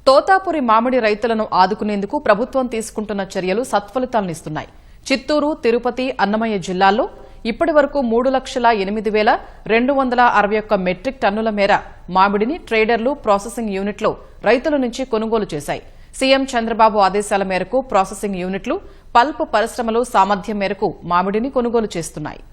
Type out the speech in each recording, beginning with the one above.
తోతాపురి మామిడి రైతులను ఆదుకునేందుకు ప్రభుత్వం తీసుకుంటున్న చర్యలు సత్ఫలితాలనిస్తున్నాయి. చిత్తూరు, తిరుపతి, అన్నమయ్య జిల్లాల్లో ఇప్పటివరకు 3,08,261 మెట్రిక్ టన్నుల మేర మామిడిని ట్రేడర్లు, ప్రాసెసింగ్ యూనిట్లు రైతుల నుంచి కొనుగోలు చేశాయి. సీఎం చంద్రబాబు ఆదేశాల మేరకు ప్రాసెసింగ్ యూనిట్లు, పల్ప్ పరిశ్రమలు సామర్థ్యం మేరకు మామిడిని కొనుగోలు చేస్తున్నాయి.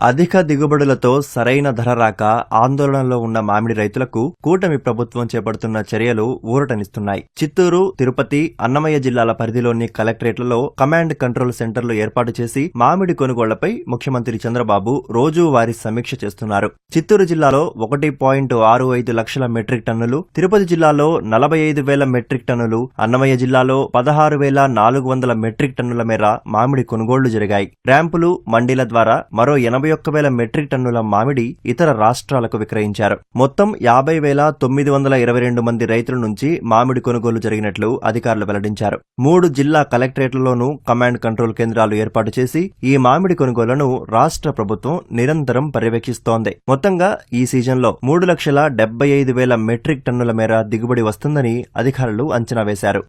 అధిక దిగుబడులతో సరైన ధర రాక ఆందోళనలో ఉన్న మామిడి రైతులకు కూటమి ప్రభుత్వం చేపడుతున్న చర్యలు ఊరటనిస్తున్నాయి. చిత్తూరు, తిరుపతి, అన్నమయ్య జిల్లాల పరిధిలోని కలెక్టరేట్లలో కమాండ్ కంట్రోల్ సెంటర్లు ఏర్పాటు చేసి మామిడి కొనుగోళ్లపై ముఖ్యమంత్రి చంద్రబాబు రోజువారీ సమీక్ష చేస్తున్నారు. చిత్తూరు జిల్లాలో 1.65 లక్షల మెట్రిక్ టన్నులు, తిరుపతి జిల్లాలో 45,000 మెట్రిక్ టన్నులు, అన్నమయ్య జిల్లాలో 16,400 మెట్రిక్ టన్నుల మేర మామిడి కొనుగోళ్లు జరిగాయి. ర్యాంపులు, మండీల ద్వారా మరో 81,000 మెట్రిక్ టన్నుల మామిడి ఇతర రాష్ట్రాలకు విక్రయించారు. మొత్తం 50,922 మంది రైతుల నుంచి మామిడి కొనుగోలు జరిగినట్లు అధికారులు వెల్లడించారు. 3 జిల్లా కలెక్టరేట్లలోనూ కమాండ్ కంట్రోల్ కేంద్రాలు ఏర్పాటు చేసి ఈ మామిడి కొనుగోళ్లను రాష్ట్ర ప్రభుత్వం నిరంతరం పర్యవేక్షిస్తోంది. మొత్తంగా ఈ సీజన్లో 3,75,000 మెట్రిక్ టన్నుల మేర దిగుబడి వస్తుందని అధికారులు అంచనా వేశారు.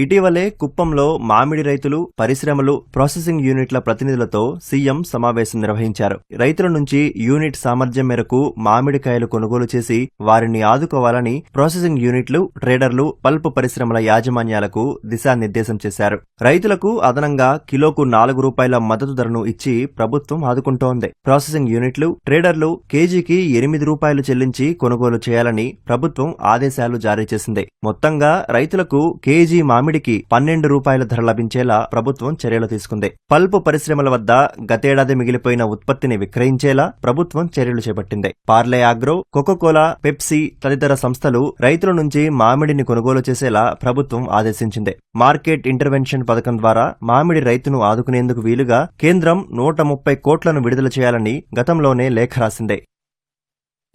ఇటీవలే కుప్పంలో మామిడి రైతులు, పరిశ్రమలు, ప్రాసెసింగ్ యూనిట్ల ప్రతినిధులతో సీఎం సమావేశం నిర్వహించారు. రైతుల నుంచి యూనిట్ సామర్థ్యం మేరకు మామిడికాయలు కొనుగోలు చేసి వారిని ఆదుకోవాలని ప్రాసెసింగ్ యూనిట్లు, ట్రేడర్లు, పల్ప్ పరిశ్రమల యాజమాన్యాలకు దిశానిర్దేశం చేశారు. రైతులకు అదనంగా కిలోకు ₹4 మద్దతు ధరను ఇచ్చి ప్రభుత్వం ఆదుకుంటోంది. ప్రాసెసింగ్ యూనిట్లు, ట్రేడర్లు కేజీకి ₹8 చెల్లించి కొనుగోలు చేయాలని ప్రభుత్వం ఆదేశాలు జారీ చేసింది. మొత్తంగా రైతులకు కేజీ మామిడికి ₹12 ధర లభించేలా ప్రభుత్వం చర్యలు తీసుకుంది. పల్ప్ పరిశ్రమల వద్ద గతేడాది మిగిలిపోయిన ఉత్పత్తిని విక్రయించేలా ప్రభుత్వం చర్యలు చేపట్టింది. పార్లే ఆగ్రో, కోకోకోలా, పెప్సీ తదితర సంస్థలు రైతుల నుంచి మామిడిని కొనుగోలు చేసేలా ప్రభుత్వం ఆదేశించింది. మార్కెట్ ఇంటర్వెన్షన్ పథకం ద్వారా మామిడి రైతును ఆదుకునేందుకు వీలుగా కేంద్రం 130 కోట్లను విడుదల చేయాలని గతంలోనే లేఖ రాసింది.